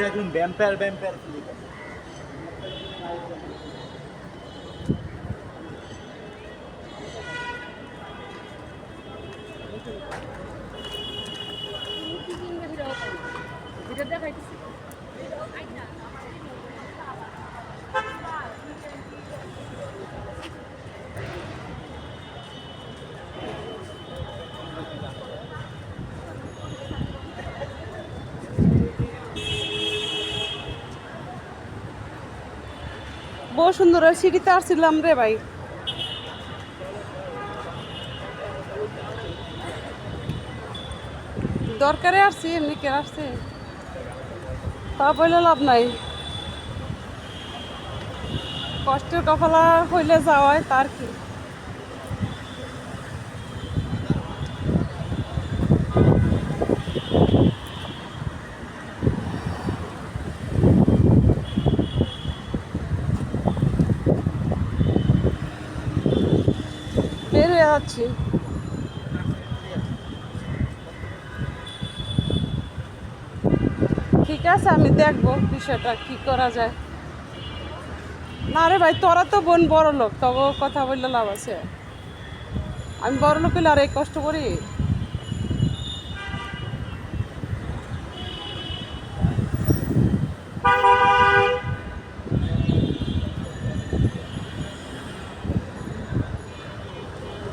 একদম vampire vampire বহু সুন্দর সিঁড়িতে আসছিলাম রে ভাই। দরকারে আসছি, এমনি কে আসছে তা বললে লাভ নাই। কষ্টের কপালা হইলে যাওয়ায় তার কি। বের হয়ে যাচ্ছি। ঠিক আছে, আমি দেখবো বিষয়টা কি করা যায়। না রে ভাই, তোরা তো বোন বড় লোক, তবে কথা বললে লাভ আছে। আমি বড় লোক হইলে আর এই কষ্ট করি।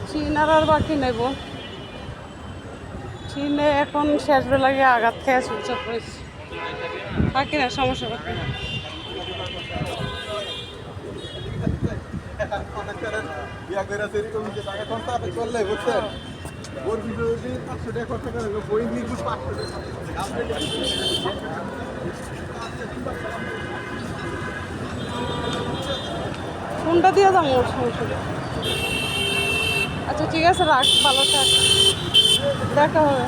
চিনার আর বাকি নেব, চিনে এখন শেষ বেলাগে আঘাত খেয়ে চুপচাপ করেছি। বাকি না, সমস্যা বাকি না। ফোনটা দিয়ে যাবো, ওর সমস্যা নেই। আচ্ছা ঠিক আছে, রাখ, ভালো থাক, দেখা হবে।